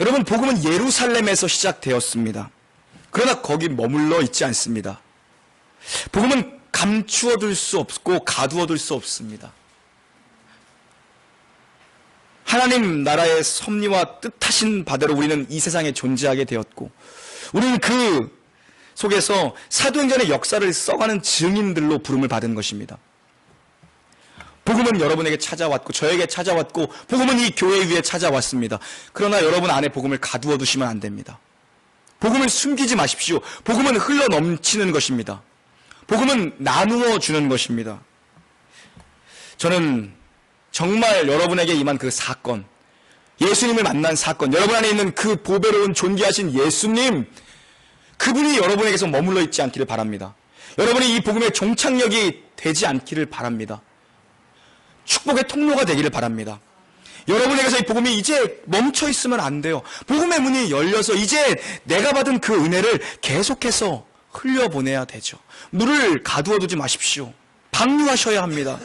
여러분, 복음은 예루살렘에서 시작되었습니다. 그러나 거기 머물러 있지 않습니다. 복음은 감추어둘 수 없고 가두어둘 수 없습니다. 하나님 나라의 섭리와 뜻하신 바대로 우리는 이 세상에 존재하게 되었고, 우리는 그 속에서 사도행전의 역사를 써가는 증인들로 부름을 받은 것입니다. 복음은 여러분에게 찾아왔고 저에게 찾아왔고 복음은 이 교회 위에 찾아왔습니다. 그러나 여러분 안에 복음을 가두어 두시면 안 됩니다. 복음을 숨기지 마십시오. 복음은 흘러 넘치는 것입니다. 복음은 나누어 주는 것입니다. 저는 정말 여러분에게 임한 그 사건, 예수님을 만난 사건, 여러분 안에 있는 그 보배로운 존귀하신 예수님, 그분이 여러분에게서 머물러 있지 않기를 바랍니다. 여러분이 이 복음의 종착역이 되지 않기를 바랍니다. 축복의 통로가 되기를 바랍니다. 여러분에게서 이 복음이 이제 멈춰 있으면 안 돼요. 복음의 문이 열려서 이제 내가 받은 그 은혜를 계속해서 흘려보내야 되죠. 물을 가두어두지 마십시오. 방류하셔야 합니다.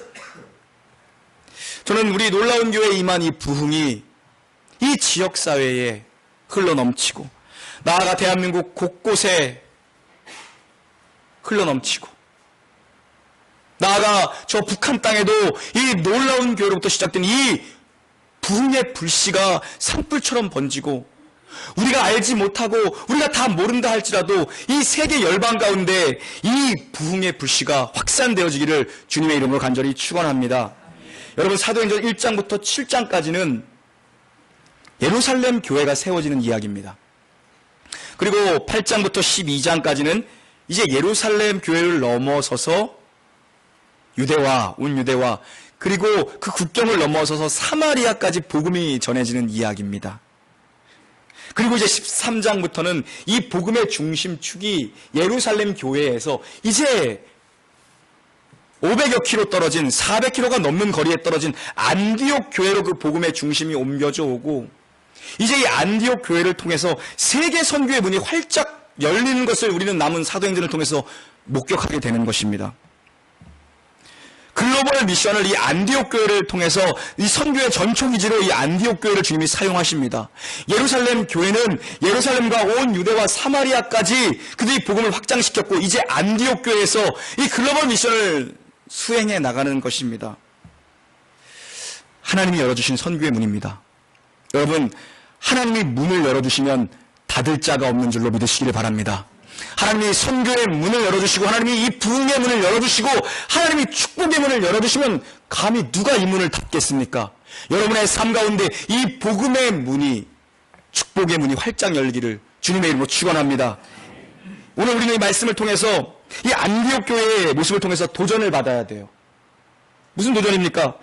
저는 우리 놀라운 교회에 임한 이 부흥이 이 지역사회에 흘러넘치고 나아가 대한민국 곳곳에 흘러넘치고 나아가 저 북한 땅에도 이 놀라운 교회로부터 시작된 이 부흥의 불씨가 산불처럼 번지고 우리가 알지 못하고 우리가 다 모른다 할지라도 이 세계 열방 가운데 이 부흥의 불씨가 확산되어지기를 주님의 이름으로 간절히 축원합니다. 여러분, 사도행전 1장부터 7장까지는 예루살렘 교회가 세워지는 이야기입니다. 그리고 8장부터 12장까지는 이제 예루살렘 교회를 넘어서서 유대와 온 유대와 그리고 그 국경을 넘어서서 사마리아까지 복음이 전해지는 이야기입니다. 그리고 이제 13장부터는 이 복음의 중심축이 예루살렘 교회에서 이제 500여 킬로 떨어진 400킬로가 넘는 거리에 떨어진 안디옥 교회로 그 복음의 중심이 옮겨져 오고 이제 이 안디옥 교회를 통해서 세계 선교의 문이 활짝 열리는 것을 우리는 남은 사도행전을 통해서 목격하게 되는 것입니다. 글로벌 미션을 이 안디옥 교회를 통해서 이 선교의 전초기지로 이 안디옥 교회를 주님이 사용하십니다. 예루살렘 교회는 예루살렘과 온 유대와 사마리아까지 그들이 복음을 확장시켰고 이제 안디옥 교회에서 이 글로벌 미션을 수행해 나가는 것입니다. 하나님이 열어주신 선교의 문입니다. 여러분, 하나님이 문을 열어주시면 닫을 자가 없는 줄로 믿으시기를 바랍니다. 하나님이 선교의 문을 열어주시고 하나님이 이 부흥의 문을 열어주시고 하나님이 축복의 문을 열어주시면 감히 누가 이 문을 닫겠습니까? 여러분의 삶 가운데 이 복음의 문이, 축복의 문이 활짝 열리기를 주님의 이름으로 축원합니다. 오늘 우리는 이 말씀을 통해서 이 안디옥 교회의 모습을 통해서 도전을 받아야 돼요. 무슨 도전입니까?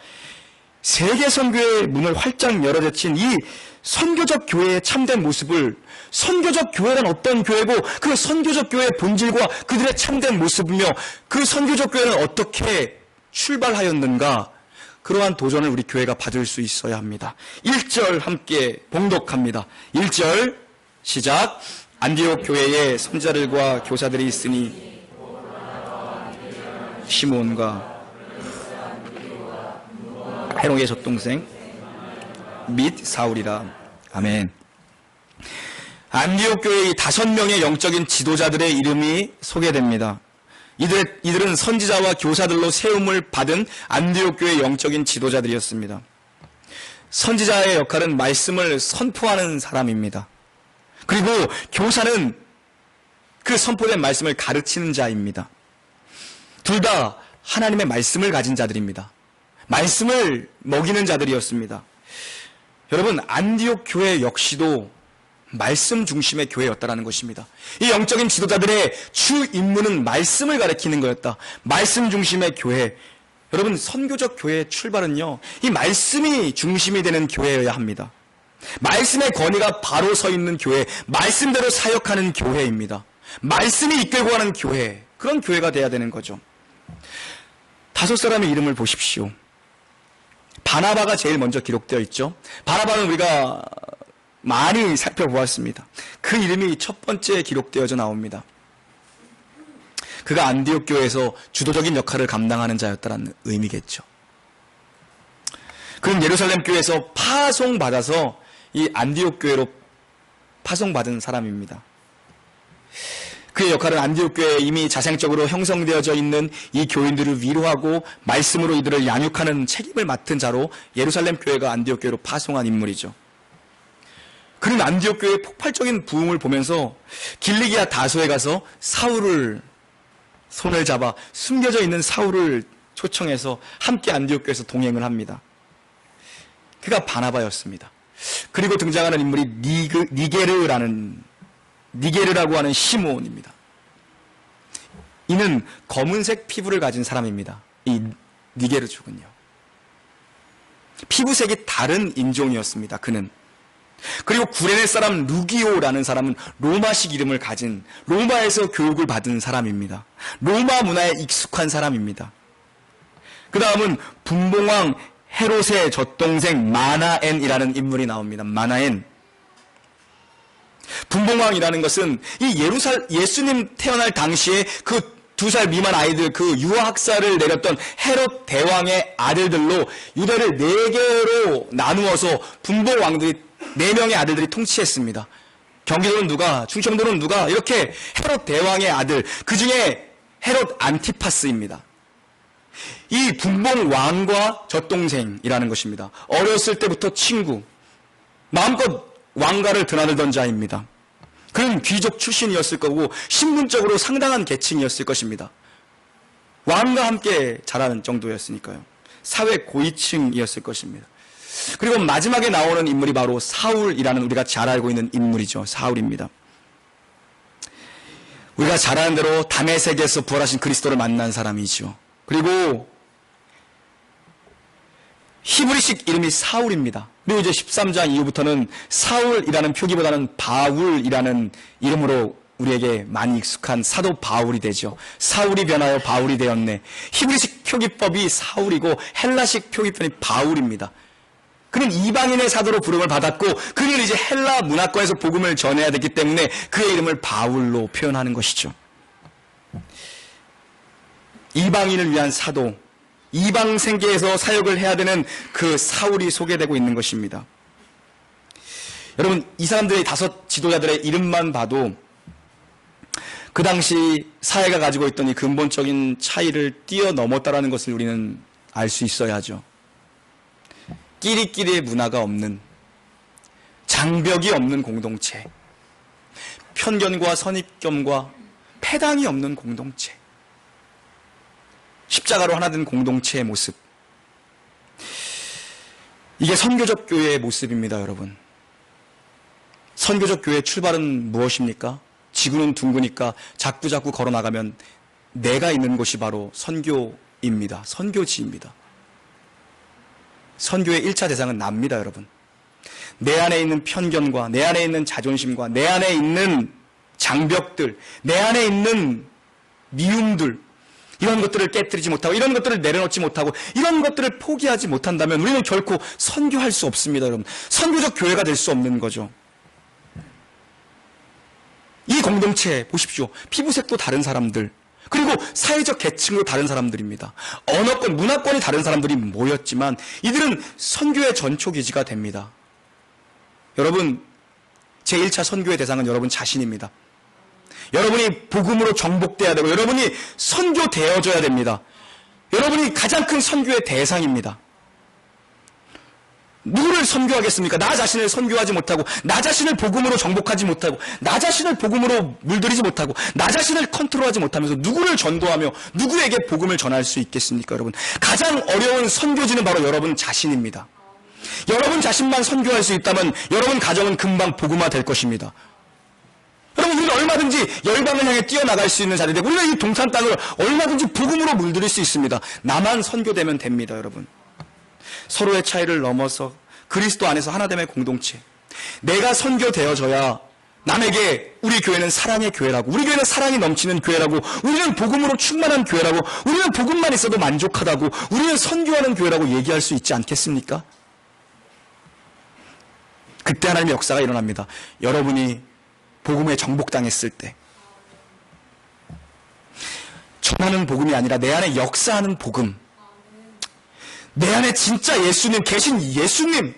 세계 선교의 문을 활짝 열어젖힌 이 선교적 교회의 참된 모습을, 선교적 교회란 어떤 교회고 그 선교적 교회의 본질과 그들의 참된 모습이며 그 선교적 교회는 어떻게 출발하였는가, 그러한 도전을 우리 교회가 받을 수 있어야 합니다. 1절 함께 봉독합니다. 1절 시작. 안디옥 교회에 선지자들과 교사들이 있으니 시몬과 헤롯의 젖동생 및 사울이라. 아멘. 안디옥 교회의 5명의 영적인 지도자들의 이름이 소개됩니다. 이들은 선지자와 교사들로 세움을 받은 안디옥 교회의 영적인 지도자들이었습니다. 선지자의 역할은 말씀을 선포하는 사람입니다. 그리고 교사는 그 선포된 말씀을 가르치는 자입니다. 둘 다 하나님의 말씀을 가진 자들입니다. 말씀을 먹이는 자들이었습니다. 여러분, 안디옥 교회 역시도 말씀 중심의 교회였다라는 것입니다. 이 영적인 지도자들의 주 임무는 말씀을 가르치는 거였다. 말씀 중심의 교회. 여러분, 선교적 교회의 출발은요, 이 말씀이 중심이 되는 교회여야 합니다. 말씀의 권위가 바로 서 있는 교회, 말씀대로 사역하는 교회입니다. 말씀이 이끌고 가는 교회, 그런 교회가 돼야 되는 거죠. 5사람의 이름을 보십시오. 바나바가 제일 먼저 기록되어 있죠. 바나바는 우리가 많이 살펴보았습니다. 그 이름이 첫 번째 기록되어져 나옵니다. 그가 안디옥 교회에서 주도적인 역할을 감당하는 자였다는 의미겠죠. 그는 예루살렘 교회에서 파송받아서 이 안디옥 교회로 파송받은 사람입니다. 그의 역할은 안디옥 교회에 이미 자생적으로 형성되어져 있는 이 교인들을 위로하고 말씀으로 이들을 양육하는 책임을 맡은 자로 예루살렘 교회가 안디옥 교회로 파송한 인물이죠. 그는 안디옥 교회의 폭발적인 부흥을 보면서 길리기아 다소에 가서 사울을 손을 잡아 숨겨져 있는 사울을 초청해서 함께 안디옥 교회에서 동행을 합니다. 그가 바나바였습니다. 그리고 등장하는 인물이 니게르라고 하는 시몬입니다. 이는 검은색 피부를 가진 사람입니다. 이 니게르족은요. 피부색이 다른 인종이었습니다. 그는. 그리고 구레네 사람 루기오라는 사람은 로마식 이름을 가진 로마에서 교육을 받은 사람입니다. 로마 문화에 익숙한 사람입니다. 그 다음은 분봉왕 헤롯의 젖동생 마나엔이라는 인물이 나옵니다. 마나엔. 분봉왕이라는 것은 이 예수님 태어날 당시에 그 2살 미만 아이들 그 유아학살을 내렸던 헤롯 대왕의 아들들로 유대를 4개로 나누어서 분봉왕들이 4명의 아들들이 통치했습니다. 경기도는 누가, 충청도는 누가, 이렇게 헤롯 대왕의 아들, 그 중에 헤롯 안티파스입니다. 이 분봉왕과 젖동생이라는 것입니다. 어렸을 때부터 친구, 마음껏 왕가를 드나들던 자입니다. 그는 귀족 출신이었을 거고 신분적으로 상당한 계층이었을 것입니다. 왕과 함께 자라는 정도였으니까요. 사회 고위층이었을 것입니다. 그리고 마지막에 나오는 인물이 바로 사울이라는 우리가 잘 알고 있는 인물이죠. 사울입니다. 우리가 잘 아는 대로 다메섹에서 부활하신 그리스도를 만난 사람이죠. 그리고 히브리식 이름이 사울입니다. 그리고 이제 13장 이후부터는 사울이라는 표기보다는 바울이라는 이름으로 우리에게 많이 익숙한 사도 바울이 되죠. 사울이 변하여 바울이 되었네. 히브리식 표기법이 사울이고 헬라식 표기법이 바울입니다. 그는 이방인의 사도로 부름을 받았고 그는 이제 헬라 문화권에서 복음을 전해야 되기 때문에 그의 이름을 바울로 표현하는 것이죠. 이방인을 위한 사도, 이방 생계에서 사역을 해야 되는 그 사울이 소개되고 있는 것입니다. 여러분, 이 사람들의 5 지도자들의 이름만 봐도 그 당시 사회가 가지고 있던 이 근본적인 차이를 뛰어넘었다라는 것을 우리는 알 수 있어야죠. 끼리끼리의 문화가 없는, 장벽이 없는 공동체, 편견과 선입견과 패당이 없는 공동체, 십자가로 하나 된 공동체의 모습. 이게 선교적 교회의 모습입니다, 여러분. 선교적 교회의 출발은 무엇입니까? 지구는 둥그니까 자꾸자꾸 걸어나가면 내가 있는 곳이 바로 선교입니다. 선교지입니다. 선교의 1차 대상은 납니다, 여러분. 내 안에 있는 편견과 내 안에 있는 자존심과 내 안에 있는 장벽들, 내 안에 있는 미움들, 이런 것들을 깨뜨리지 못하고 이런 것들을 내려놓지 못하고 이런 것들을 포기하지 못한다면 우리는 결코 선교할 수 없습니다, 여러분. 선교적 교회가 될 수 없는 거죠. 이 공동체 보십시오. 피부색도 다른 사람들, 그리고 사회적 계층도 다른 사람들입니다. 언어권, 문화권이 다른 사람들이 모였지만 이들은 선교의 전초기지가 됩니다. 여러분, 제1차 선교의 대상은 여러분 자신입니다. 여러분이 복음으로 정복돼야 되고 여러분이 선교되어져야 됩니다. 여러분이 가장 큰 선교의 대상입니다. 누구를 선교하겠습니까? 나 자신을 선교하지 못하고 나 자신을 복음으로 정복하지 못하고 나 자신을 복음으로 물들이지 못하고 나 자신을 컨트롤하지 못하면서 누구를 전도하며 누구에게 복음을 전할 수 있겠습니까, 여러분? 가장 어려운 선교지는 바로 여러분 자신입니다. 여러분 자신만 선교할 수 있다면 여러분 가정은 금방 복음화 될 것입니다. 여러분, 우리는 얼마든지 열방을 향해 뛰어나갈 수 있는 자리인데 우리가 이 동산 땅을 얼마든지 복음으로 물들일 수 있습니다. 나만 선교되면 됩니다, 여러분. 서로의 차이를 넘어서 그리스도 안에서 하나됨의 공동체. 내가 선교되어져야 남에게 우리 교회는 사랑의 교회라고, 우리 교회는 사랑이 넘치는 교회라고, 우리는 복음으로 충만한 교회라고, 우리는 복음만 있어도 만족하다고, 우리는 선교하는 교회라고 얘기할 수 있지 않겠습니까? 그때 하나님의 역사가 일어납니다. 여러분이 복음에 정복당했을 때, 전하는 복음이 아니라 내 안에 역사하는 복음, 내 안에 진짜 예수님, 계신 예수님,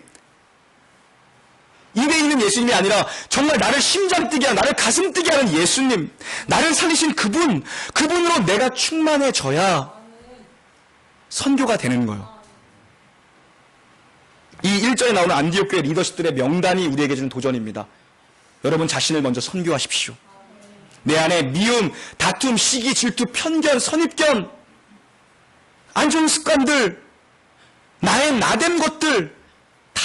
입에 있는 예수님이 아니라 정말 나를 심장 뛰게 하는, 나를 가슴 뛰게 하는 예수님, 나를 살리신 그분으로 내가 충만해져야 선교가 되는 거예요. 이 1절에 나오는 안디옥 교회 리더십들의 명단이 우리에게 주는 도전입니다. 여러분 자신을 먼저 선교하십시오. 내 안에 미움, 다툼, 시기, 질투, 편견, 선입견, 안 좋은 습관들, 나의 나된 것들 다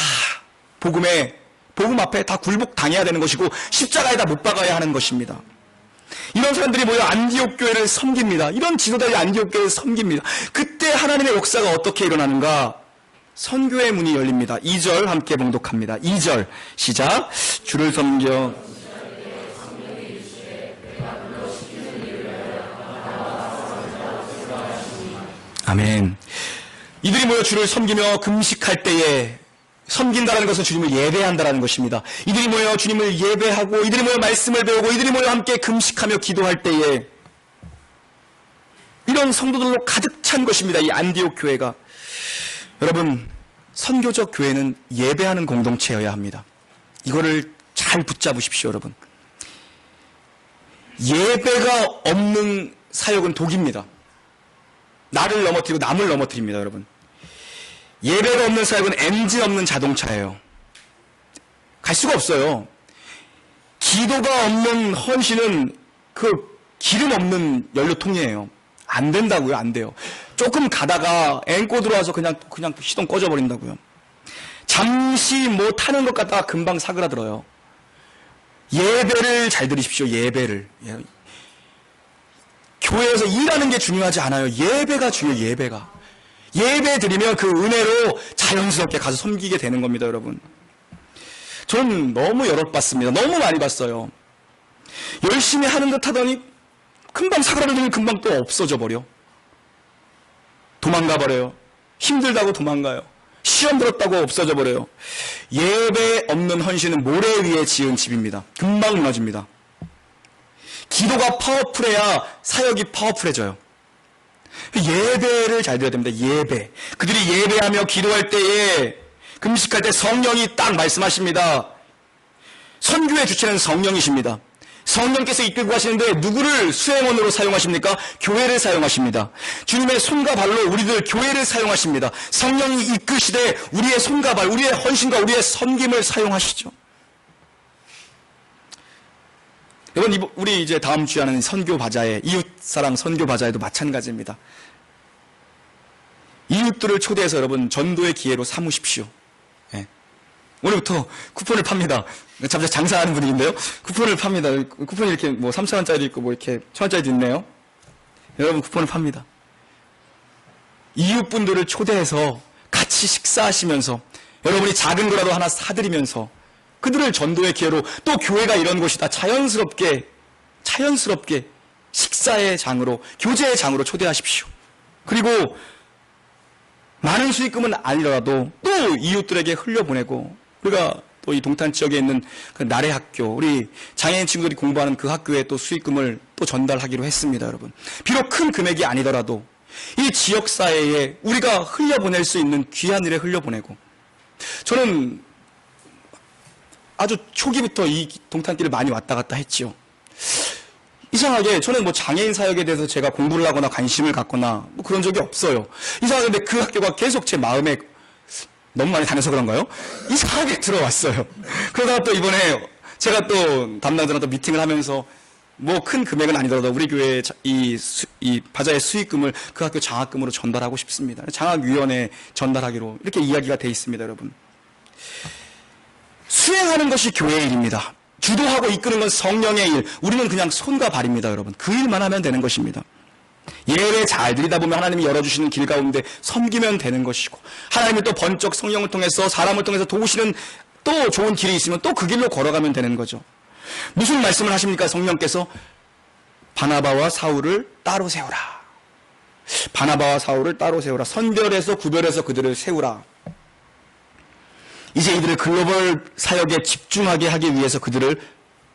복음 앞에 다 굴복당해야 되는 것이고 십자가에 다 못 박아야 하는 것입니다. 이런 사람들이 모여 안디옥 교회를 섬깁니다. 이런 지도자들이 안디옥 교회를 섬깁니다. 그때 하나님의 역사가 어떻게 일어나는가? 선교의 문이 열립니다. 2절 함께 봉독합니다. 2절 시작. 주를 섬겨 아멘. 이들이 모여 주를 섬기며 금식할 때에, 섬긴다는 것은 주님을 예배한다는 것입니다. 이들이 모여 주님을 예배하고, 이들이 모여 말씀을 배우고, 이들이 모여 함께 금식하며 기도할 때에 이런 성도들로 가득 찬 것입니다. 이 안디옥 교회가. 여러분, 선교적 교회는 예배하는 공동체여야 합니다. 이거를 잘 붙잡으십시오, 여러분. 예배가 없는 사역은 독입니다. 나를 넘어뜨리고 남을 넘어뜨립니다, 여러분. 예배가 없는 사역은 엔진 없는 자동차예요. 갈 수가 없어요. 기도가 없는 헌신은 그 기름 없는 연료통이에요. 안 된다고요, 안 돼요. 조금 가다가 앵꼬 들어와서 그냥 시동 꺼져버린다고요. 잠시 뭐 타는 것 같다가 금방 사그라들어요. 예배를 잘 들으십시오, 예배를. 교회에서 일하는 게 중요하지 않아요. 예배가 중요해요, 예배가. 예배 드리면 그 은혜로 자연스럽게 가서 섬기게 되는 겁니다, 여러분. 저는 너무 여럿 봤습니다. 너무 많이 봤어요. 열심히 하는 듯 하더니 금방 사그라들면 금방 또 없어져 버려. 도망가 버려요. 힘들다고 도망가요. 시험 들었다고 없어져 버려요. 예배 없는 헌신은 모래 위에 지은 집입니다. 금방 무너집니다. 기도가 파워풀해야 사역이 파워풀해져요. 예배를 잘 드려야 됩니다. 예배. 그들이 예배하며 기도할 때에, 금식할 때 성령이 딱 말씀하십니다. 선교의 주체는 성령이십니다. 성령께서 이끌고 가시는데 누구를 수행원으로 사용하십니까? 교회를 사용하십니다. 주님의 손과 발로 우리들 교회를 사용하십니다. 성령이 이끄시되 우리의 손과 발, 우리의 헌신과 우리의 섬김을 사용하시죠. 여러분, 우리 이제 다음 주에 하는 선교 바자회, 이웃사랑 선교 바자회도 마찬가지입니다. 이웃들을 초대해서 여러분 전도의 기회로 삼으십시오. 네. 오늘부터 쿠폰을 팝니다. 잠시 장사하는 분위기인데요. 쿠폰을 팝니다. 쿠폰이 이렇게 뭐 3,000원짜리 있고 뭐 이렇게 1,000원짜리도 있네요. 여러분 쿠폰을 팝니다. 이웃분들을 초대해서 같이 식사하시면서 여러분이 작은 거라도 하나 사드리면서 그들을 전도의 기회로, 또 교회가 이런 곳이다, 자연스럽게 식사의 장으로, 교제의 장으로 초대하십시오. 그리고 많은 수익금은 아니더라도 또 이웃들에게 흘려보내고, 우리가 또 이 동탄 지역에 있는 그 나래 학교, 우리 장애인 친구들이 공부하는 그 학교에 또 수익금을 또 전달하기로 했습니다, 여러분. 비록 큰 금액이 아니더라도 이 지역사회에 우리가 흘려보낼 수 있는 귀한 일에 흘려보내고, 저는 아주 초기부터 이 동탄길을 많이 왔다 갔다 했지요. 이상하게 저는 뭐 장애인 사역에 대해서 제가 공부를 하거나 관심을 갖거나 뭐 그런 적이 없어요. 이상하게 근데 그 학교가 계속 제 마음에, 너무 많이 다녀서 그런가요? 이상하게 들어왔어요. 그러다가 또 이번에 제가 또 담당자랑 또 미팅을 하면서 뭐 큰 금액은 아니더라도 우리 교회 이 바자의 수익금을 그 학교 장학금으로 전달하고 싶습니다. 장학위원회에 전달하기로 이렇게 이야기가 돼 있습니다, 여러분. 수행하는 것이 교회의 일입니다. 주도하고 이끄는 건 성령의 일. 우리는 그냥 손과 발입니다, 여러분. 그 일만 하면 되는 것입니다. 예배 잘 드리다 보면 하나님이 열어주시는 길 가운데 섬기면 되는 것이고, 하나님이 또 번쩍 성령을 통해서, 사람을 통해서 도우시는 또 좋은 길이 있으면 또 그 길로 걸어가면 되는 거죠. 무슨 말씀을 하십니까? 성령께서 바나바와 사울을 따로 세우라. 바나바와 사울을 따로 세우라. 선별해서 구별해서 그들을 세우라. 이제 이들을 글로벌 사역에 집중하게 하기 위해서 그들을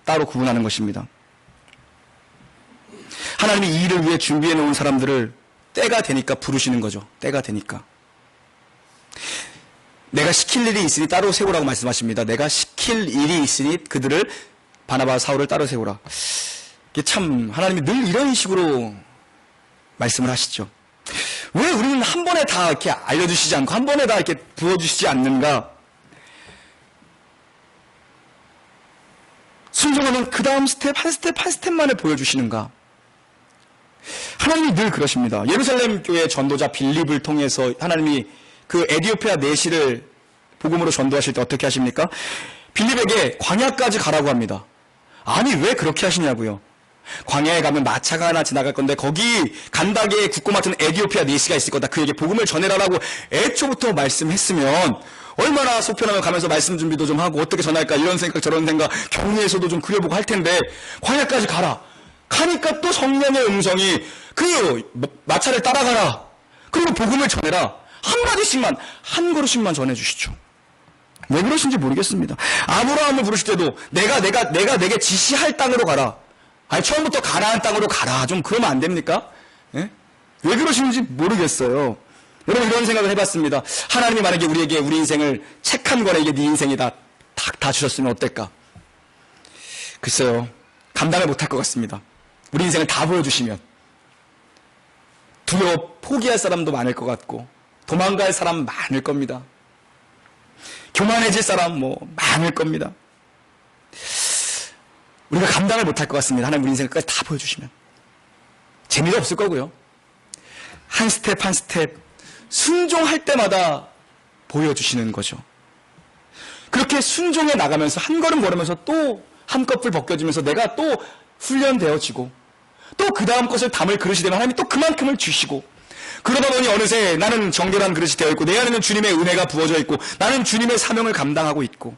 따로 구분하는 것입니다. 하나님이 이 일을 위해 준비해 놓은 사람들을 때가 되니까 부르시는 거죠. 때가 되니까. 내가 시킬 일이 있으니 따로 세우라고 말씀하십니다. 내가 시킬 일이 있으니 그들을 바나바 사울을 따로 세우라. 이게 참 하나님이 늘 이런 식으로 말씀을 하시죠. 왜 우리는 한 번에 다 이렇게 알려주시지 않고 한 번에 다 이렇게 부어주시지 않는가? 순종하면 그 다음 스텝 한 스텝 한 스텝만을 보여주시는가? 하나님이 늘 그러십니다. 예루살렘 교회 전도자 빌립을 통해서 하나님이 그 에디오피아 내시를 복음으로 전도하실 때 어떻게 하십니까? 빌립에게 광야까지 가라고 합니다. 아니 왜 그렇게 하시냐고요. 광야에 가면 마차가 하나 지나갈 건데 거기 간다게 굳고 맡은 에디오피아 내시가 있을 거다. 그에게 복음을 전해라라고 애초부터 말씀했으면 얼마나 속편하며 가면서 말씀 준비도 좀 하고 어떻게 전할까 이런 생각 저런 생각 경외에서도 좀 그려보고 할 텐데 광야까지 가라. 가니까 또 성령의 음성이 그 마차를 따라가라. 그리고 복음을 전해라. 한마디씩만 한 그릇씩만 전해주시죠. 왜 그러신지 모르겠습니다. 아브라함을 부르실 때도 내가 내게 지시할 땅으로 가라. 아니 처음부터 가나안 땅으로 가라. 좀 그러면 안 됩니까? 예? 왜 그러시는지 모르겠어요. 여러분 이런 생각을 해봤습니다. 하나님이 만약에 우리에게 우리 인생을 책 한 권에 이게 네 인생이다 다 주셨으면 어떨까? 글쎄요. 감당을 못할 것 같습니다. 우리 인생을 다 보여주시면 두려워 포기할 사람도 많을 것 같고 도망갈 사람 많을 겁니다. 교만해질 사람 많을 겁니다. 우리가 감당을 못할 것 같습니다. 하나님 우리 인생까지 다 보여주시면 재미도 없을 거고요. 한 스텝 한 스텝 순종할 때마다 보여주시는 거죠. 그렇게 순종해 나가면서 한 걸음 걸으면서 또 한꺼풀 벗겨지면서 내가 또 훈련되어지고 또 그 다음 것을 담을 그릇이 되면 하나님이 또 그만큼을 주시고 그러다 보니 어느새 나는 정결한 그릇이 되어 있고 내 안에는 주님의 은혜가 부어져 있고 나는 주님의 사명을 감당하고 있고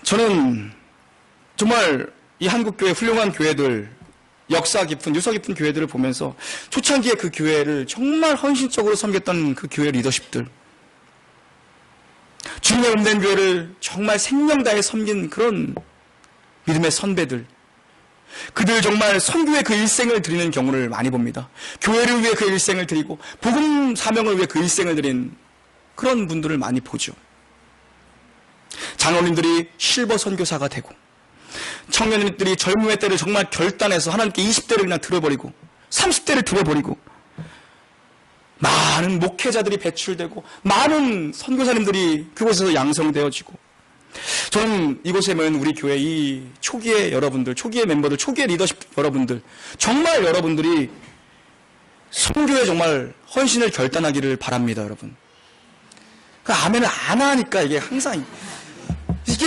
저는 정말 이 한국교회 훌륭한 교회들 역사 깊은 유서 깊은 교회들을 보면서 초창기에 그 교회를 정말 헌신적으로 섬겼던 그 교회 리더십들 주님의 음된 교회를 정말 생명 다해 섬긴 그런 믿음의 선배들 그들 정말 선교에 그 일생을 드리는 경우를 많이 봅니다. 교회를 위해 그 일생을 드리고 복음 사명을 위해 그 일생을 드린 그런 분들을 많이 보죠. 장로님들이 실버 선교사가 되고 청년들이 젊음의 때를 정말 결단해서 하나님께 20대를 그냥 들어버리고 30대를 들어버리고 많은 목회자들이 배출되고 많은 선교사님들이 그곳에서 양성되어지고 저는 이곳에 모인 우리 교회 이 초기의 여러분들, 초기의 멤버들, 초기의 리더십 여러분들 정말 여러분들이 선교에 정말 헌신을 결단하기를 바랍니다. 여러분 그 아멘을 안 하니까 이게 항상 이게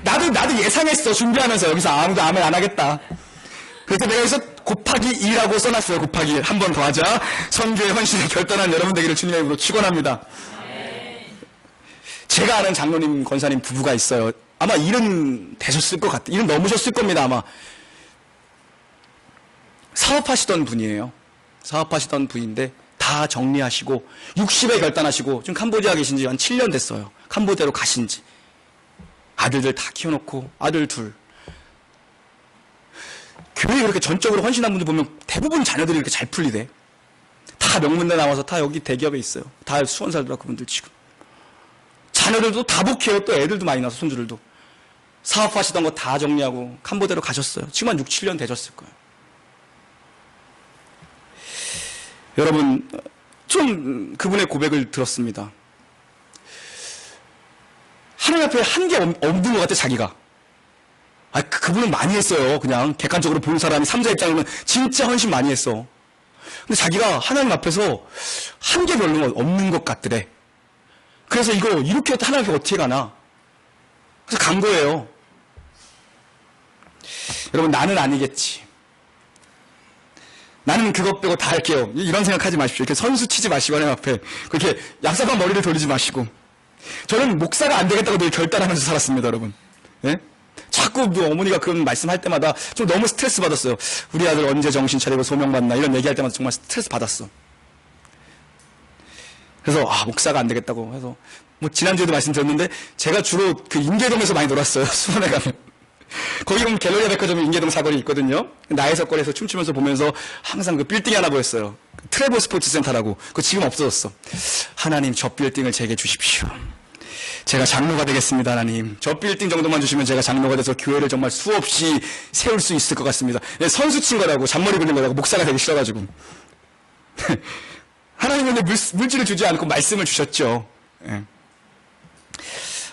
나도 예상했어. 준비하면서 여기서 아무도 아멘 안 하겠다. 그래서 내가 여기서 곱하기 2라고 써놨어요. 곱하기 1. 한 번 더 하자. 선교의 헌신을 결단한 여러분 되기를 주님의 이름으로 축원합니다. 제가 아는 장로님, 권사님 부부가 있어요. 아마 일은 되셨을 것 같아요. 일은 넘으셨을 겁니다. 아마 사업하시던 분이에요. 사업하시던 분인데 다 정리하시고 60에 결단하시고 지금 캄보디아 계신 지 한 7년 됐어요. 캄보디아로 가신 지. 아들들 다 키워놓고 아들 둘. 교회에 그렇게 전적으로 헌신한 분들 보면 대부분 자녀들이 이렇게 잘 풀리대. 다 명문대 나와서 다 여기 대기업에 있어요. 다 수원 살더라 그분들 지금. 자녀들도 다 복해요. 또 애들도 많이 나서 손주들도. 사업하시던 거 다 정리하고 캄보디아로 가셨어요. 지금 한 6, 7년 되셨을 거예요. 여러분 좀 그분의 고백을 들었습니다. 하나님 앞에 한 게 없는 것 같아 자기가. 그분은 많이 했어요. 그냥 객관적으로 보는 사람이 3자 입장이면 진짜 헌신 많이 했어. 근데 자기가 하나님 앞에서 한 게 별로 없는 것 같더래. 그래서 이거 이렇게 하나님 앞에 어떻게 가나. 그래서 간 거예요. 여러분 나는 아니겠지. 나는 그것 빼고 다 할게요. 이런 생각하지 마십시오. 이렇게 선수 치지 마시고 하나님 앞에 그렇게 얍삽한 머리를 돌리지 마시고. 저는 목사가 안 되겠다고 늘 결단하면서 살았습니다. 여러분. 예? 자꾸 어머니가 그런 말씀할 때마다 좀 너무 스트레스 받았어요. 우리 아들 언제 정신 차리고 소명받나 이런 얘기할 때마다 정말 스트레스 받았어. 그래서 목사가 안 되겠다고 해서 지난주에도 말씀드렸는데 제가 주로 그 인계동에서 많이 놀았어요. 수원에 가면. 거기 보면 갤러리아 백화점이 인계동 사거리 있거든요. 나해석거리에서 춤추면서 보면서 항상 그 빌딩이 하나 보였어요. 트레버 스포츠 센터라고. 그거 지금 없어졌어. 하나님, 저 빌딩을 제게 주십시오. 제가 장로가 되겠습니다, 하나님. 저 빌딩 정도만 주시면 제가 장로가 돼서 교회를 정말 수없이 세울 수 있을 것 같습니다. 선수 친 거라고, 잔머리 굴린 거라고, 목사가 되기 싫어가지고. 하나님은 물질을 주지 않고 말씀을 주셨죠. 예.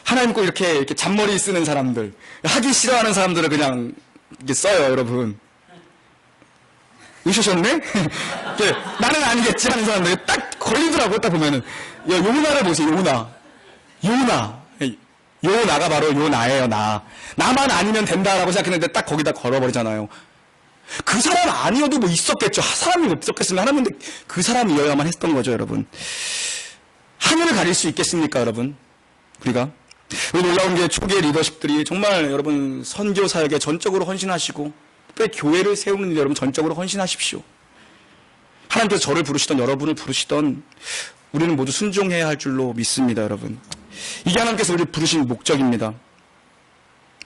하나님 꼭 이렇게 잔머리 쓰는 사람들, 하기 싫어하는 사람들을 그냥 이렇게 써요, 여러분. 으셔셨네? 나는 아니겠지 하는 사람들 딱 걸리더라고, 딱 보면은. 요나를 보세요, 요나가 바로 요나예요, 나. 나만 아니면 된다라고 생각했는데 딱 거기다 걸어버리잖아요. 그 사람 아니어도 뭐 있었겠죠. 사람이 없었겠으면 하나님인데 그 사람이어야만 했던 거죠, 여러분. 하늘을 가릴 수 있겠습니까, 여러분? 우리가? 우리 놀라운 게 초기의 리더십들이 정말 여러분 선교 사역에 전적으로 헌신하시고 특별히 교회를 세우는 일 여러분 전적으로 헌신하십시오. 하나님께서 저를 부르시던 여러분을 부르시던 우리는 모두 순종해야 할 줄로 믿습니다, 여러분. 이게 하나님께서 우리를 부르신 목적입니다.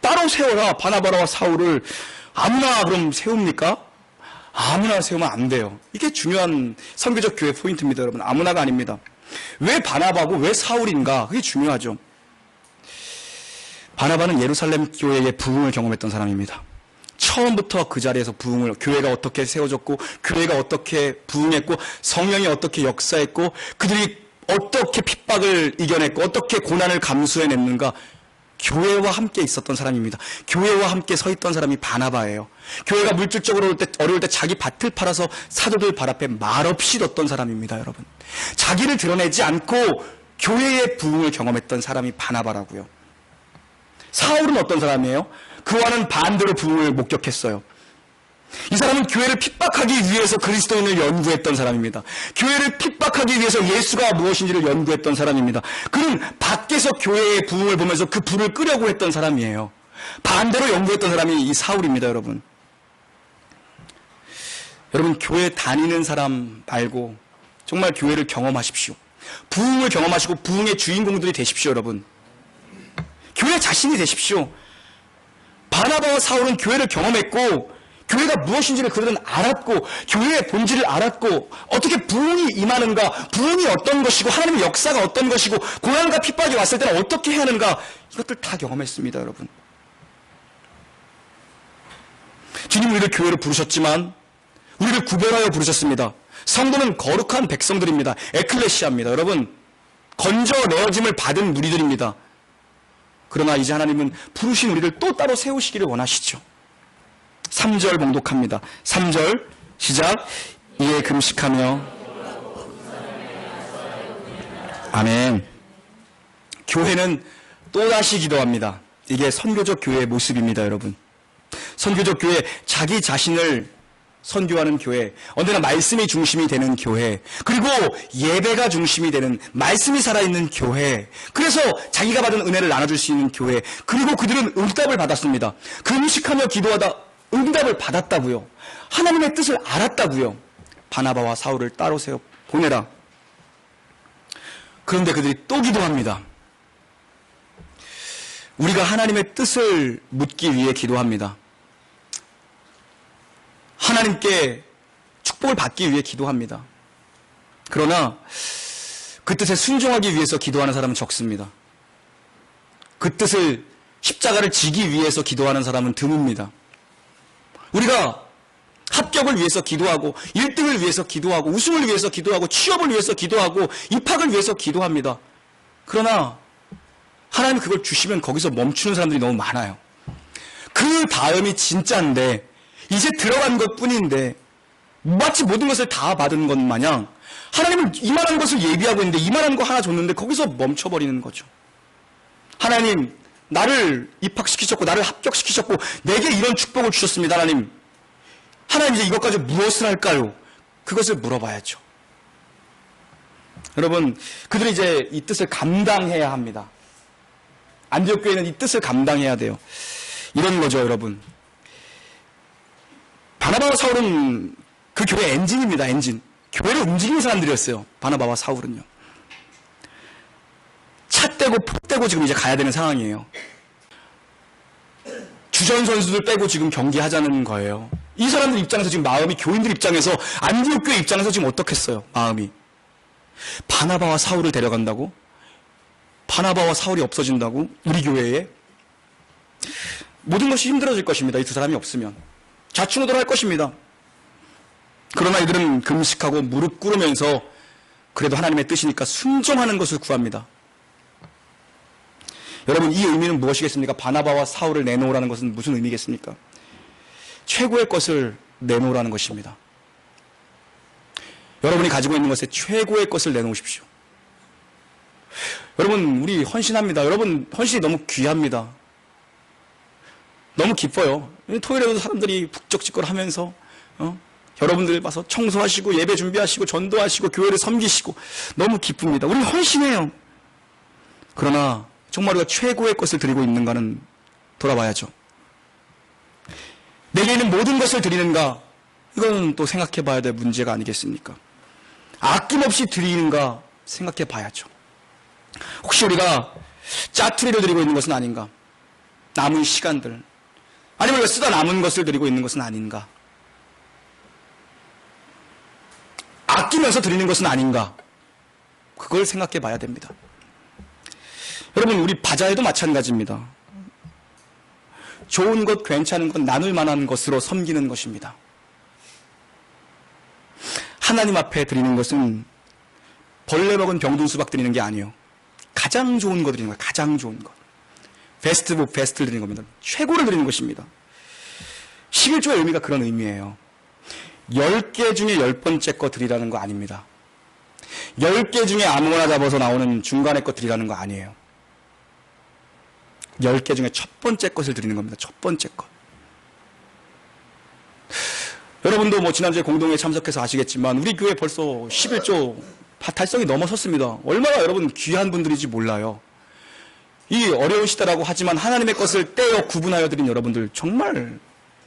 따로 세워라. 바나바라와 사울을 아무나 그럼 세웁니까? 아무나 세우면 안 돼요. 이게 중요한 선교적 교회 포인트입니다, 여러분. 아무나가 아닙니다. 왜 바나바고 왜 사울인가? 그게 중요하죠. 바나바는 예루살렘 교회의 부흥을 경험했던 사람입니다. 처음부터 그 자리에서 부흥을, 교회가 어떻게 세워졌고, 교회가 어떻게 부흥했고, 성령이 어떻게 역사했고, 그들이 어떻게 핍박을 이겨냈고, 어떻게 고난을 감수해냈는가, 교회와 함께 있었던 사람입니다. 교회와 함께 서 있던 사람이 바나바예요. 교회가 물질적으로 어려울 때 자기 밭을 팔아서 사도들 발 앞에 말없이 뒀던 사람입니다, 여러분. 자기를 드러내지 않고 교회의 부흥을 경험했던 사람이 바나바라고요. 사울은 어떤 사람이에요? 그와는 반대로 부흥을 목격했어요. 이 사람은 교회를 핍박하기 위해서 그리스도인을 연구했던 사람입니다. 교회를 핍박하기 위해서 예수가 무엇인지를 연구했던 사람입니다. 그는 밖에서 교회의 부흥을 보면서 그 불을 끄려고 했던 사람이에요. 반대로 연구했던 사람이 이 사울입니다, 여러분. 여러분, 교회 다니는 사람 말고 정말 교회를 경험하십시오. 부흥을 경험하시고 부흥의 주인공들이 되십시오, 여러분. 교회 자신이 되십시오. 바나바와 사울은 교회를 경험했고 교회가 무엇인지를 그들은 알았고 교회의 본질을 알았고 어떻게 부흥이 임하는가, 부흥이 어떤 것이고 하나님의 역사가 어떤 것이고 고난과 핍박이 왔을 때는 어떻게 해야 하는가, 이것들 다 경험했습니다, 여러분. 주님 우리를 교회로 부르셨지만 우리를 구별하여 부르셨습니다. 성도는 거룩한 백성들입니다. 에클레시아입니다. 여러분, 건져내어짐을 받은 무리들입니다. 그러나 이제 하나님은 부르신 우리를 또 따로 세우시기를 원하시죠. 3절 봉독합니다. 3절 시작. 이에 금식하며. 아멘. 교회는 또다시 기도합니다. 이게 선교적 교회의 모습입니다, 여러분. 선교적 교회, 자기 자신을 선교하는 교회, 언제나 말씀이 중심이 되는 교회, 그리고 예배가 중심이 되는, 말씀이 살아있는 교회, 그래서 자기가 받은 은혜를 나눠줄 수 있는 교회, 그리고 그들은 응답을 받았습니다. 금식하며 기도하다 응답을 받았다고요. 하나님의 뜻을 알았다고요. 바나바와 사울을 따로 세워 보내라. 그런데 그들이 또 기도합니다. 우리가 하나님의 뜻을 묻기 위해 기도합니다. 하나님께 축복을 받기 위해 기도합니다. 그러나 그 뜻에 순종하기 위해서 기도하는 사람은 적습니다. 그 뜻을, 십자가를 지기 위해서 기도하는 사람은 드뭅니다. 우리가 합격을 위해서 기도하고 1등을 위해서 기도하고 우승을 위해서 기도하고 취업을 위해서 기도하고 입학을 위해서 기도합니다. 그러나 하나님이 그걸 주시면 거기서 멈추는 사람들이 너무 많아요. 그 다음이 진짜인데 이제 들어간 것뿐인데 마치 모든 것을 다 받은 것 마냥 하나님은 이만한 것을 예비하고 있는데 이만한 거 하나 줬는데 거기서 멈춰버리는 거죠. 하나님, 나를 입학시키셨고 나를 합격시키셨고 내게 이런 축복을 주셨습니다. 하나님 이제 이것 가지고 무엇을 할까요? 그것을 물어봐야죠. 여러분, 그들이 이제 이 뜻을 감당해야 합니다. 안디옥 교회는 이 뜻을 감당해야 돼요. 이런 거죠, 여러분. 바나바와 사울은 그 교회 엔진입니다, 엔진. 교회를 움직이는 사람들이었어요, 바나바와 사울은요. 차 떼고 폭 떼고 지금 이제 가야 되는 상황이에요. 주전 선수들 빼고 지금 경기하자는 거예요. 이 사람들 입장에서 지금 마음이, 교인들 입장에서, 안디옥 교회 입장에서 지금 어떻겠어요? 마음이. 바나바와 사울을 데려간다고? 바나바와 사울이 없어진다고? 우리 교회에? 모든 것이 힘들어질 것입니다. 이 두 사람이 없으면. 좌충우돌할 것입니다. 그러나 이들은 금식하고 무릎 꿇으면서 그래도 하나님의 뜻이니까 순종하는 것을 구합니다. 여러분, 이 의미는 무엇이겠습니까? 바나바와 사울을 내놓으라는 것은 무슨 의미겠습니까? 최고의 것을 내놓으라는 것입니다. 여러분이 가지고 있는 것에 최고의 것을 내놓으십시오. 여러분, 우리 헌신합니다. 여러분, 헌신이 너무 귀합니다. 너무 기뻐요. 토요일에도 사람들이 북적짓걸 하면서 여러분들 봐서 청소하시고 예배 준비하시고 전도하시고 교회를 섬기시고 너무 기쁩니다. 우리 헌신해요. 그러나 정말 우리가 최고의 것을 드리고 있는가는 돌아봐야죠. 내게 있는 모든 것을 드리는가? 이건 또 생각해 봐야 될 문제가 아니겠습니까? 아낌없이 드리는가 생각해 봐야죠. 혹시 우리가 짜투리를 드리고 있는 것은 아닌가? 남은 시간들, 아니면 우리가 쓰다 남은 것을 드리고 있는 것은 아닌가? 아끼면서 드리는 것은 아닌가? 그걸 생각해 봐야 됩니다. 여러분, 우리 바자회도 마찬가지입니다. 좋은 것, 괜찮은 것, 나눌 만한 것으로 섬기는 것입니다. 하나님 앞에 드리는 것은 벌레 먹은 병든 수박 드리는 게 아니에요. 가장 좋은 거 드리는 거예요. 가장 좋은 것. 베스트 오브 베스트를 드리는 겁니다. 최고를 드리는 것입니다. 11조의 의미가 그런 의미예요. 10개 중에 10번째 거 드리라는 거 아닙니다. 10개 중에 아무거나 잡아서 나오는 중간에 거 드리라는 거 아니에요. 10개 중에 첫 번째 것을 드리는 겁니다. 첫 번째 것. 여러분도 뭐 지난주에 공동회에 참석해서 아시겠지만 우리 교회 벌써 11조 달성이 넘어섰습니다. 얼마나 여러분 귀한 분들인지 몰라요. 이 어려운 시대라고 하지만 하나님의 것을 떼어 구분하여 드린 여러분들 정말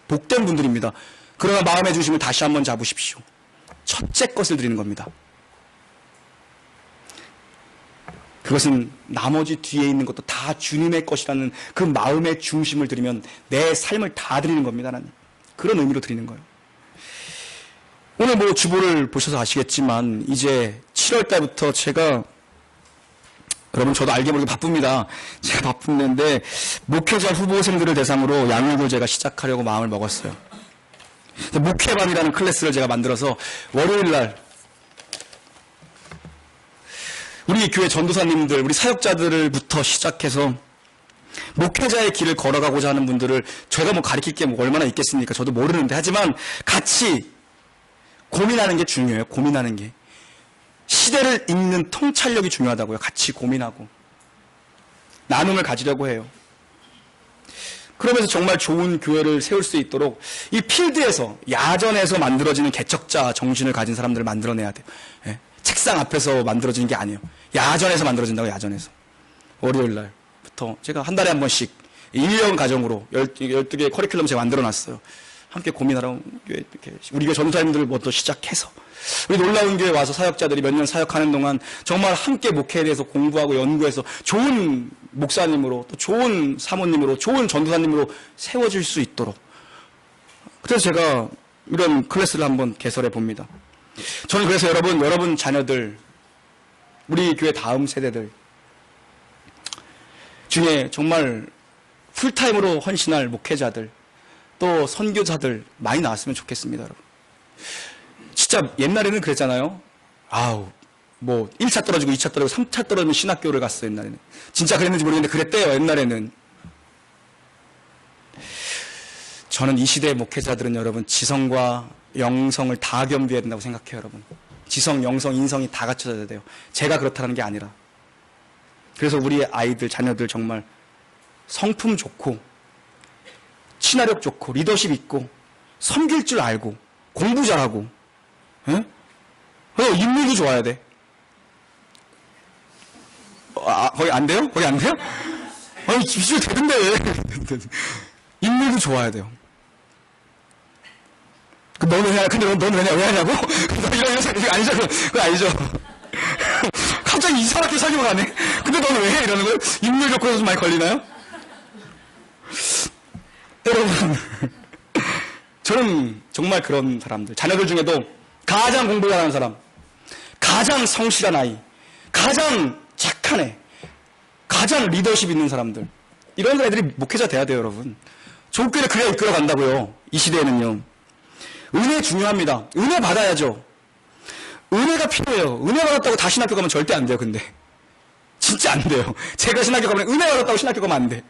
복된 분들입니다. 그러나 마음의 중심을 다시 한번 잡으십시오. 첫째 것을 드리는 겁니다. 그것은 나머지 뒤에 있는 것도 다 주님의 것이라는 그 마음의 중심을 드리면 내 삶을 다 드리는 겁니다. 하나님. 그런 의미로 드리는 거예요. 오늘 뭐 주보를 보셔서 아시겠지만 이제 7월 달부터 제가 여러분 저도 알게 모르게 바쁩니다. 제가 바쁜데 목회자 후보생들을 대상으로 양육을 제가 시작하려고 마음을 먹었어요. 목회반이라는 클래스를 제가 만들어서 월요일날 우리 교회 전도사님들, 우리 사역자들부터 시작해서 목회자의 길을 걸어가고자 하는 분들을 제가 뭐 가르칠 게 뭐 얼마나 있겠습니까? 저도 모르는데 하지만 같이 고민하는 게 중요해요. 고민하는 게. 시대를 읽는 통찰력이 중요하다고요. 같이 고민하고 나눔을 가지려고 해요. 그러면서 정말 좋은 교회를 세울 수 있도록 이 필드에서, 야전에서 만들어지는 개척자 정신을 가진 사람들을 만들어내야 돼요. 예? 책상 앞에서 만들어지는 게 아니에요. 야전에서 만들어진다고. 야전에서. 월요일 날부터 제가 한 달에 한 번씩 1년 가정으로 12개의 커리큘럼 제가 만들어놨어요. 함께 고민하러 이렇게 우리 교회 전도사님들부터 시작해서 우리 놀라운 교회 와서 사역자들이 몇 년 사역하는 동안 정말 함께 목회에 대해서 공부하고 연구해서 좋은 목사님으로, 또 좋은 사모님으로, 좋은 전도사님으로 세워질 수 있도록. 그래서 제가 이런 클래스를 한번 개설해 봅니다. 저는 그래서 여러분 자녀들, 우리 교회 다음 세대들 중에 정말 풀타임으로 헌신할 목회자들, 또 선교사들 많이 나왔으면 좋겠습니다, 여러분. 진짜 옛날에는 그랬잖아요. 뭐 1차 떨어지고 2차 떨어지고 3차 떨어지면 신학교를 갔어요, 옛날에는. 진짜 그랬는지 모르겠는데 그랬대요, 옛날에는. 저는 이 시대의 목회자들은 여러분 지성과 영성을 다 겸비해야 된다고 생각해요, 여러분. 지성, 영성, 인성이 다 갖춰져야 돼요. 제가 그렇다는 게 아니라. 그래서 우리 아이들, 자녀들 정말 성품 좋고 친화력 좋고 리더십 있고 섬길 줄 알고 공부 잘하고 인물도 좋아야 돼. 거기 안 돼요? 거기 안 돼요? 아니 집중 되던데. 인물도 좋아야 돼요. 너는 왜, 근데 너는 왜 하냐고? 이런 생각이 아니죠. 그거 아니죠. 갑자기 이상하게 설명하네. 근데 너는 왜 해? 이러는 거예요? 인물 좋고 해서 많이 걸리나요? 여러분, 저는 정말 그런 사람들, 자녀들 중에도 가장 공부 잘하는 사람, 가장 성실한 아이, 가장 착한 애, 가장 리더십 있는 사람들, 이런 애들이 목회자 돼야 돼요, 여러분. 조국교회를 그래야 이끌어 간다고요. 이 시대에는요. 은혜 중요합니다. 은혜 받아야죠. 은혜가 필요해요. 은혜 받았다고 다 신학교 가면 절대 안 돼요, 근데. 진짜 안 돼요. 제가 신학교 가면 은혜 받았다고 신학교 가면 안 돼.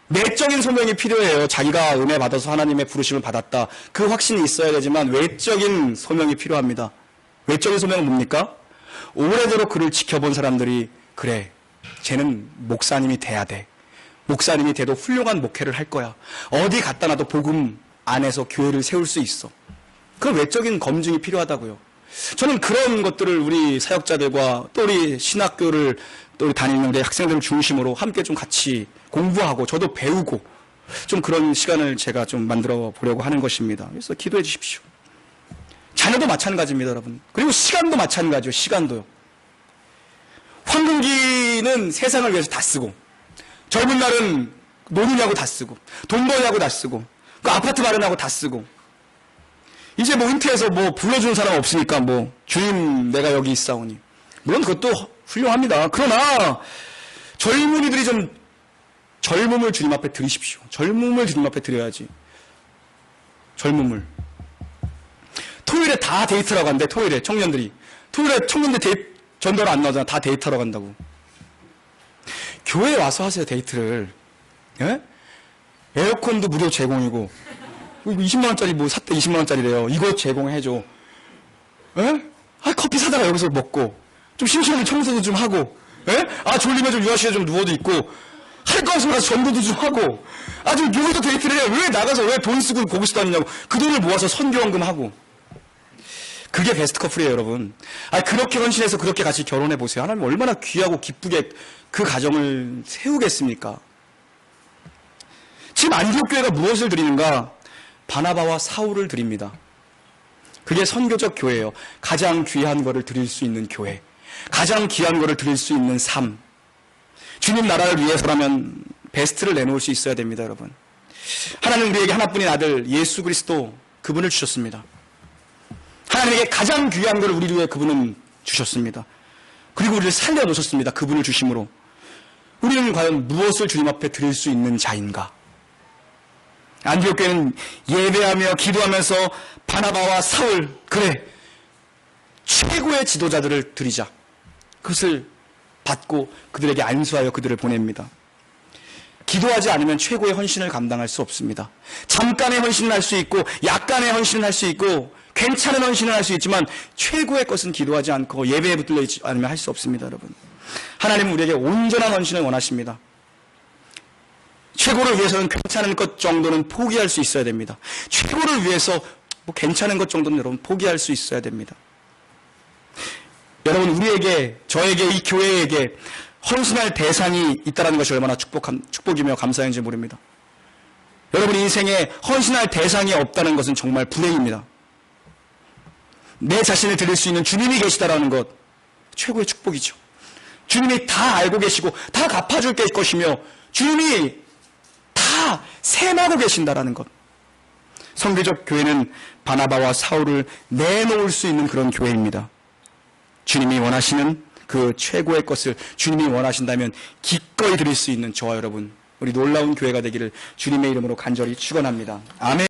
내적인 소명이 필요해요. 자기가 은혜 받아서 하나님의 부르심을 받았다. 그 확신이 있어야 되지만 외적인 소명이 필요합니다. 외적인 소명은 뭡니까? 오래도록 그를 지켜본 사람들이 그래, 쟤는 목사님이 돼야 돼. 목사님이 돼도 훌륭한 목회를 할 거야. 어디 갖다 놔도 복음 안에서 교회를 세울 수 있어. 그런 외적인 검증이 필요하다고요. 저는 그런 것들을 우리 사역자들과 또 우리 신학교를 또 우리 다니는 우리 학생들을 중심으로 함께 좀 같이 공부하고 저도 배우고 좀 그런 시간을 제가 좀 만들어 보려고 하는 것입니다. 그래서 기도해 주십시오. 자녀도 마찬가지입니다, 여러분. 그리고 시간도 마찬가지요. 시간도요. 황금기는 세상을 위해서 다 쓰고, 젊은 날은 노느냐고 다 쓰고, 돈 버냐고 다 쓰고, 그 아파트 마련하고 다 쓰고, 이제 뭐 은퇴해서 뭐 불러주는 사람 없으니까 뭐 주님 내가 여기 있사오니, 물론 그것도 훌륭합니다. 그러나 젊은이들이 좀 젊음을 주님 앞에 드리십시오. 젊음을 주님 앞에 드려야지. 젊음을. 토요일에 다 데이트라고 한대. 토요일에 청년들이. 토요일에 청년들 전도를 안 나오잖아. 다 데이트하러 간다고. 교회에 와서 하세요, 데이트를. 예? 에어컨도 무료 제공이고 20만원짜리 뭐 샀대. 20만원짜리래요. 이거 제공해줘. 예? 아, 커피 사다가 여기서 먹고 좀 심심하면 청소도 좀 하고, 예? 아, 졸리면 좀 유아실에 좀 누워도 있고, 할 거 없으면 가서 전도도 좀 하고, 아주 여기서 데이트를 해. 왜 나가서 왜 돈 쓰고 거기서 다니냐고. 그 돈을 모아서 선교원금 하고. 그게 베스트 커플이에요, 여러분. 아, 그렇게 헌신해서 그렇게 같이 결혼해 보세요. 하나님 얼마나 귀하고 기쁘게 그 가정을 세우겠습니까? 지금 안디옥교회가 무엇을 드리는가? 바나바와 사울을 드립니다. 그게 선교적 교회예요. 가장 귀한 거를 드릴 수 있는 교회. 가장 귀한 거를 드릴 수 있는 삶. 주님 나라를 위해서라면 베스트를 내놓을 수 있어야 됩니다, 여러분. 하나님 우리에게 하나뿐인 아들 예수 그리스도, 그분을 주셨습니다. 하나님에게 가장 귀한 것을 우리 위해 그분은 주셨습니다. 그리고 우리를 살려놓으셨습니다. 그분을 주심으로. 우리는 과연 무엇을 주님 앞에 드릴 수 있는 자인가? 안디옥교회는 예배하며 기도하면서 바나바와 사울, 그래, 최고의 지도자들을 드리자. 그것을 받고 그들에게 안수하여 그들을 보냅니다. 기도하지 않으면 최고의 헌신을 감당할 수 없습니다. 잠깐의 헌신을 할 수 있고, 약간의 헌신을 할 수 있고, 괜찮은 헌신을 할 수 있지만 최고의 것은 기도하지 않고 예배에 붙들려 있지 않으면 할 수 없습니다, 여러분. 하나님은 우리에게 온전한 헌신을 원하십니다. 최고를 위해서는 괜찮은 것 정도는 포기할 수 있어야 됩니다. 최고를 위해서 뭐 괜찮은 것 정도는 여러분 포기할 수 있어야 됩니다. 여러분, 우리에게, 저에게, 이 교회에게 헌신할 대상이 있다는 것이 얼마나 축복이며 감사한지 모릅니다. 여러분 인생에 헌신할 대상이 없다는 것은 정말 불행입니다. 내 자신을 드릴 수 있는 주님이 계시다라는 것, 최고의 축복이죠. 주님이 다 알고 계시고 다 갚아줄 것이며 주님이 다 셈하고 계신다라는 것. 선교적 교회는 바나바와 사울을 내놓을 수 있는 그런 교회입니다. 주님이 원하시는 그 최고의 것을 주님이 원하신다면 기꺼이 드릴 수 있는 저와 여러분, 우리 놀라운 교회가 되기를 주님의 이름으로 간절히 축원합니다. 아멘.